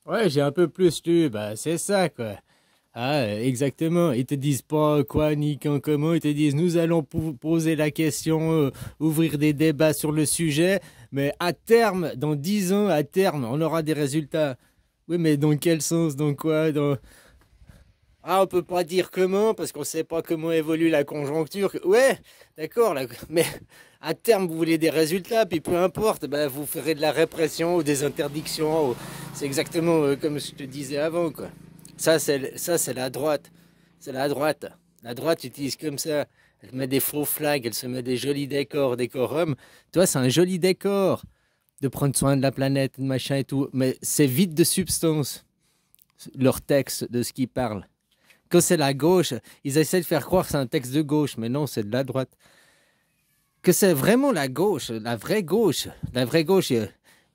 Ouais, j'ai un peu plus lu, bah c'est ça quoi. Ah, exactement. Ils te disent pas quoi ni quand comment, ils te disent nous allons poser la question, ouvrir des débats sur le sujet, mais à terme, dans 10 ans, à terme, on aura des résultats. Oui, mais dans quel sens, dans quoi, dans... Ah, on peut pas dire comment, parce qu'on sait pas comment évolue la conjoncture. Ouais, d'accord, mais à terme, vous voulez des résultats, puis peu importe, bah, vous ferez de la répression ou des interdictions. C'est exactement comme je te disais avant, quoi. Ça, c'est la droite. C'est la droite. La droite utilise comme ça. Elle met des faux flags, elle se met des jolis décors, décorums. Toi, c'est un joli décor de prendre soin de la planète, machin et tout, mais c'est vide de substance, leur texte de ce qu'ils parlent. Quand c'est la gauche, ils essaient de faire croire que c'est un texte de gauche, mais non, c'est de la droite. Que c'est vraiment la gauche, la vraie gauche,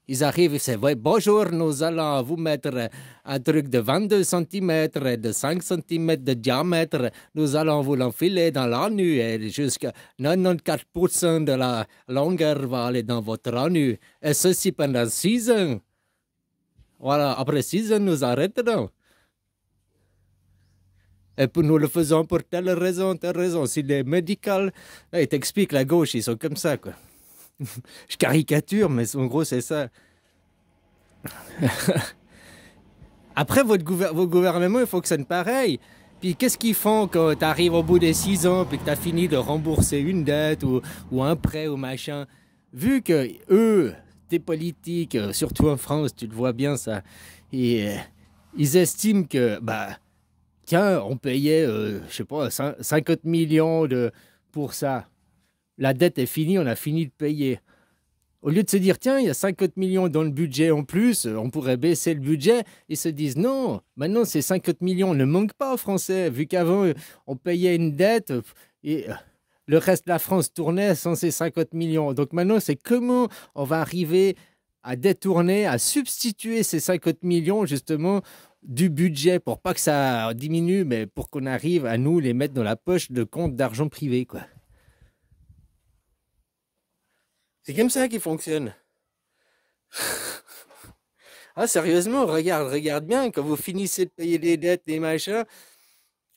ils arrivent, c'est vrai, bonjour, nous allons vous mettre un truc de 22 cm, de 5 cm de diamètre, nous allons vous l'enfiler dans l'anus et jusqu'à 94% de la longueur va aller dans votre anus. Et ceci pendant 6 ans. Voilà, après 6 ans, nous arrêterons. Et puis nous le faisons pour telle raison, telle raison. S'il est médical, il t'explique, la gauche, ils sont comme ça, quoi. Je caricature, mais en gros, c'est ça. Après, vos gouvernements, il fonctionnent pareil. Puis qu'est-ce qu'ils font quand tu arrives au bout des 6 ans, puis que tu as fini de rembourser une dette ou un prêt ou machin? Vu que eux, tes politiques, surtout en France, tu le vois bien ça, et, ils estiment que, bah, tiens, on payait, je sais pas, 50 millions pour ça. La dette est finie, on a fini de payer. Au lieu de se dire, tiens, il y a 50 millions dans le budget en plus, on pourrait baisser le budget, ils se disent, non, maintenant ces 50 millions ne manquent pas aux Français, vu qu'avant, on payait une dette et le reste de la France tournait sans ces 50 millions. Donc maintenant, c'est comment on va arriver à détourner, à substituer ces 50 millions, justement, du budget pour pas que ça diminue, mais pour qu'on arrive à nous les mettre dans la poche de compte d'argent privé, quoi. C'est comme ça qu'il fonctionne. Ah, sérieusement, regarde bien, quand vous finissez de payer les dettes, les machins,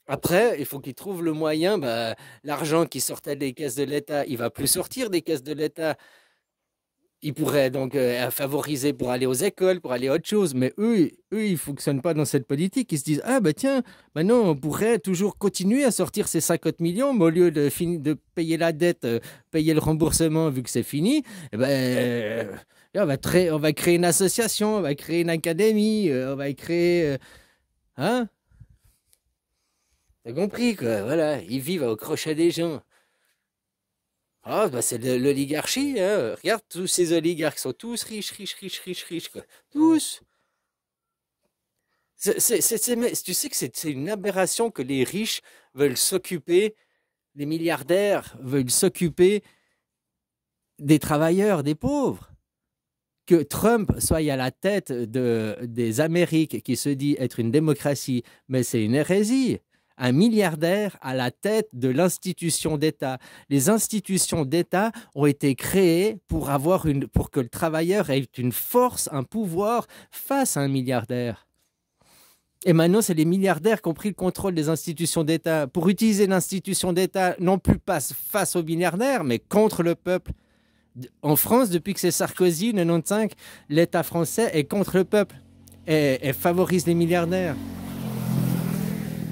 après, il faut qu'ils trouvent le moyen, bah, l'argent qui sortait des caisses de l'État, il va plus sortir des caisses de l'État. Ils pourraient donc favoriser pour aller aux écoles, pour aller à autre chose, mais eux, ils fonctionnent pas dans cette politique. Ils se disent, ah bah tiens, maintenant on pourrait toujours continuer à sortir ces 50 millions, mais au lieu de payer la dette, payer le remboursement vu que c'est fini, eh ben, on va créer une association, on va créer une académie, on va créer... hein? T'as compris quoi, voilà, ils vivent au crochet des gens. Ah, bah c'est l'oligarchie, hein. Regarde, tous ces oligarques sont tous riches, riches, riches, riches, riches, quoi. Tous. Mais tu sais que c'est une aberration que les riches veulent s'occuper, les milliardaires veulent s'occuper des travailleurs, des pauvres. Que Trump soit à la tête des Amériques, qui se dit être une démocratie, mais c'est une hérésie. Un milliardaire à la tête de l'institution d'État. Les institutions d'État ont été créées pour que le travailleur ait une force, un pouvoir face à un milliardaire. Et maintenant, c'est les milliardaires qui ont pris le contrôle des institutions d'État pour utiliser l'institution d'État non plus pas face aux milliardaires, mais contre le peuple. En France, depuis que c'est Sarkozy, 95, l'État français est contre le peuple et favorise les milliardaires.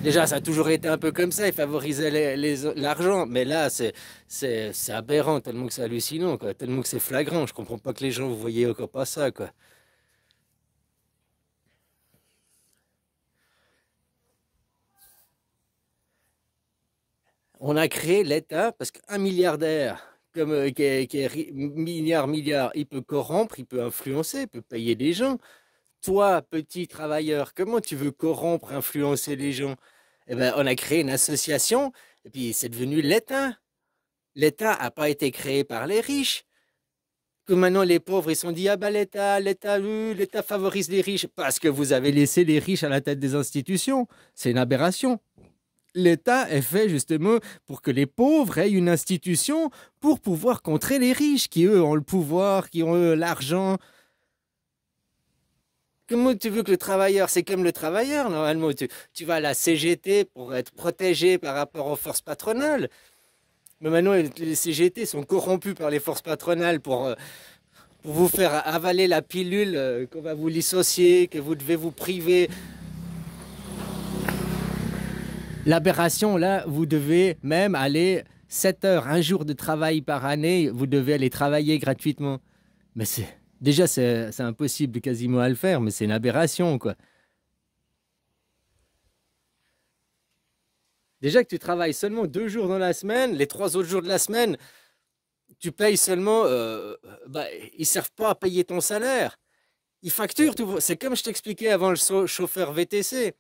Déjà, ça a toujours été un peu comme ça, ils favorisaient l'argent, mais là, c'est aberrant, tellement que c'est hallucinant, quoi, tellement que c'est flagrant. Je comprends pas que les gens, vous voyez encore pas ça, quoi. On a créé l'État parce qu'un milliardaire, comme, qui est milliard, il peut corrompre, il peut influencer, il peut payer des gens. Toi, petit travailleur, comment tu veux corrompre, influencer les gens? Eh ben, on a créé une association et puis c'est devenu l'État. L'État n'a pas été créé par les riches. Que maintenant les pauvres, ils se sont dit, ah ben l'État favorise les riches parce que vous avez laissé les riches à la tête des institutions. C'est une aberration. L'État est fait justement pour que les pauvres aient une institution pour pouvoir contrer les riches qui, eux, ont le pouvoir, qui ont, eux, l'argent. comment tu veux que le travailleur, c'est comme le travailleur, normalement, tu vas à la CGT pour être protégé par rapport aux forces patronales. Mais maintenant, les CGT sont corrompus par les forces patronales pour vous faire avaler la pilule qu'on va vous licencier, que vous devez vous priver. L'aberration, là, vous devez même aller 7 heures, un jour de travail par année, vous devez aller travailler gratuitement. Mais c'est impossible quasiment à le faire, mais c'est une aberration, quoi. Déjà que tu travailles seulement 2 jours dans la semaine, les 3 autres jours de la semaine, tu payes seulement, bah, ils servent pas à payer ton salaire. Ils facturent tout. C'est comme je t'expliquais avant le chauffeur VTC.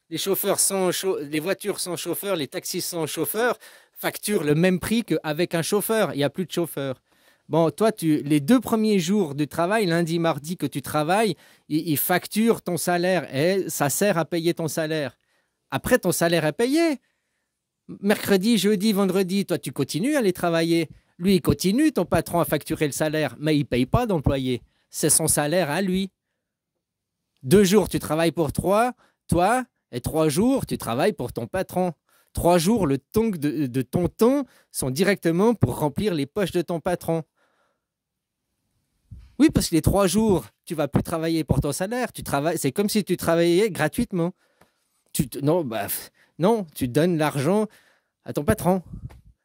Les voitures sans chauffeur, les taxis sans chauffeur facturent le même prix qu'avec un chauffeur. Il n'y a plus de chauffeur. Bon, toi, les 2 premiers jours de travail, lundi, mardi, que tu travailles, ils facturent ton salaire et ça sert à payer ton salaire. Après, ton salaire est payé. Mercredi, jeudi, vendredi, toi, tu continues à aller travailler. Lui, il continue, ton patron, à facturer le salaire, mais il ne paye pas d'employé. C'est son salaire à lui. 2 jours, tu travailles pour toi, et 3 jours, tu travailles pour ton patron. 3 jours, le temps de ton temps sont directement pour remplir les poches de ton patron. Oui, parce que les 3 jours, tu vas plus travailler pour ton salaire. C'est comme si tu travaillais gratuitement. Non, tu donnes l'argent à ton patron.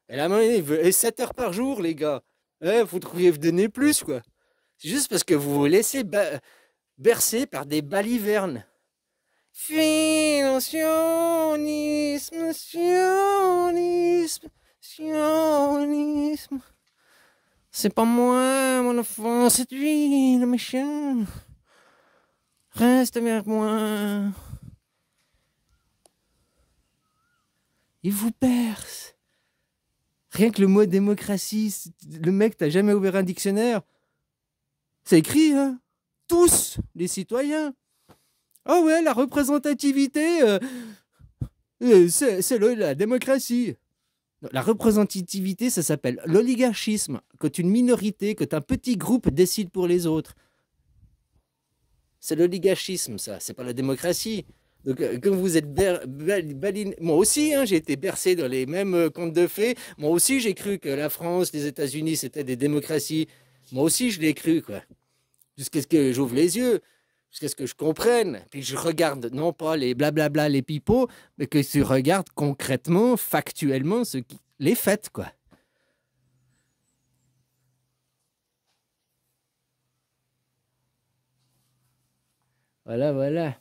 Et là, il veut 7 heures par jour, les gars. Vous devriez vous donner plus, quoi. C'est juste parce que vous vous laissez bercer par des balivernes. Sionisme, sionisme, sionisme. C'est pas moi, mon enfant, c'est lui, le méchant. Reste avec moi. Il vous berce. Rien que le mot démocratie, le mec, t'as jamais ouvert un dictionnaire. C'est écrit, hein. Tous les citoyens. Ah ouais, la représentativité, c'est la démocratie. La représentativité, ça s'appelle l'oligarchisme. Quand une minorité, quand un petit groupe décide pour les autres. C'est l'oligarchisme, ça. C'est pas la démocratie. Donc, quand vous êtes moi aussi, hein, j'ai été bercé dans les mêmes contes de fées. Moi aussi, j'ai cru que la France, les États-Unis, c'était des démocraties. Moi aussi, je l'ai cru, quoi. Jusqu'à ce que j'ouvre les yeux, jusqu'à ce que je comprenne. Puis je regarde, non pas les blablabla, les pipeaux, mais que tu regardes concrètement, factuellement, les faits, quoi. Voilà, voilà.